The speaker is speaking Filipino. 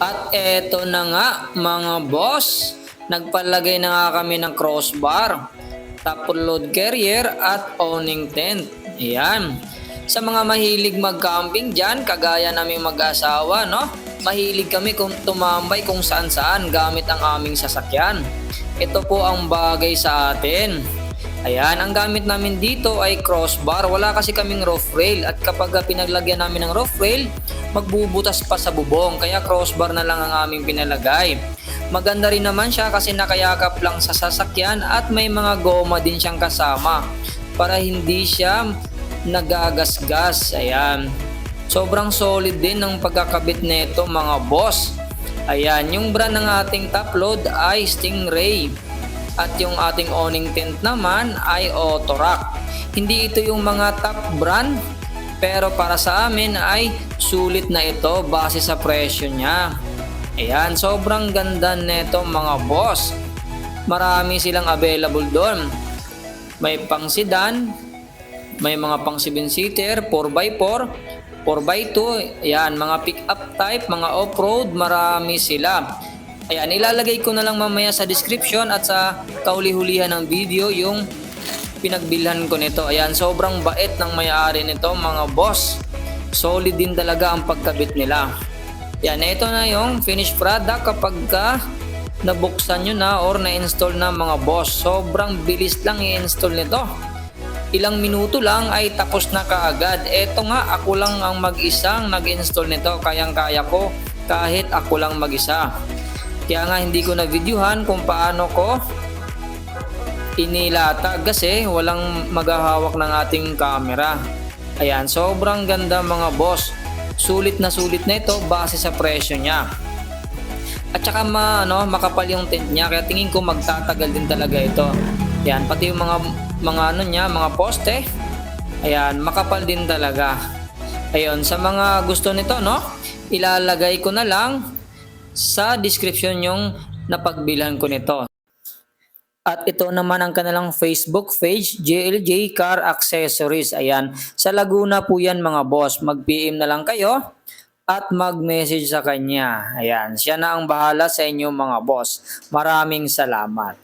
At eto na nga mga boss, nagpalagay na nga kami ng crossbar, top load carrier at awning tent. Ayan. Sa mga mahilig mag-camping dyan, kagaya naming mag-asawa, no? Mahilig kami kung tumambay kung saan saan gamit ang aming sasakyan. Ito po ang bagay sa atin. Ayan, ang gamit namin dito ay crossbar. Wala kasi kaming roof rail at kapag pinaglagyan namin ng roof rail, magbubutas pa sa bubong. Kaya crossbar na lang ang aming pinalagay. Maganda rin naman siya kasi nakayakap lang sa sasakyan at may mga goma din siyang kasama para hindi siya nagagasgas. Ayan. Sobrang solid din ng pagkakabit nito mga boss. Ayan, yung brand ng ating top load ay Stingray. At yung ating awning tent naman ay Autorack. Hindi ito yung mga top brand, pero para sa amin ay sulit na ito base sa presyo niya. Ayan, sobrang ganda nito mga boss. Marami silang available doon. May pang sedan, may mga pang 7-seater, 4x4, 4x2, ayan, mga pick-up type, mga off-road, marami sila. Ayan, ilalagay ko na lang mamaya sa description at sa kauli-hulihan ng video yung pinagbilhan ko nito. Ayan, sobrang bait ng may-ari nito mga boss. Solid din talaga ang pagkabit nila. Ayan, ito na yung finished product kapag nabuksan nyo na or na-install na mga boss. Sobrang bilis lang i-install nito. Ilang minuto lang ay tapos na kaagad. Ito nga, ako lang ang mag-isang nag-install nito. Kayang-kaya ko kahit ako lang mag-isa. Kaya nga hindi ko na videohan kung paano ko inilatag kasi walang maghahawak ng ating camera. Ayan, sobrang ganda mga boss. Sulit na ito base sa presyo niya. At saka makapal yung tent niya kaya tingin ko magtatagal din talaga ito. Ayan, pati yung mga poste. Ayan, makapal din talaga. Ayun, sa mga gusto nito, ilalagay ko na lang sa description yung napagbilhan ko nito. At ito naman ang kanilang Facebook page, JLJ Car Accessories. Ayan, sa Laguna po yan mga boss. Mag-PM na lang kayo at mag-message sa kanya. Ayan, siya na ang bahala sa inyo mga boss. Maraming salamat.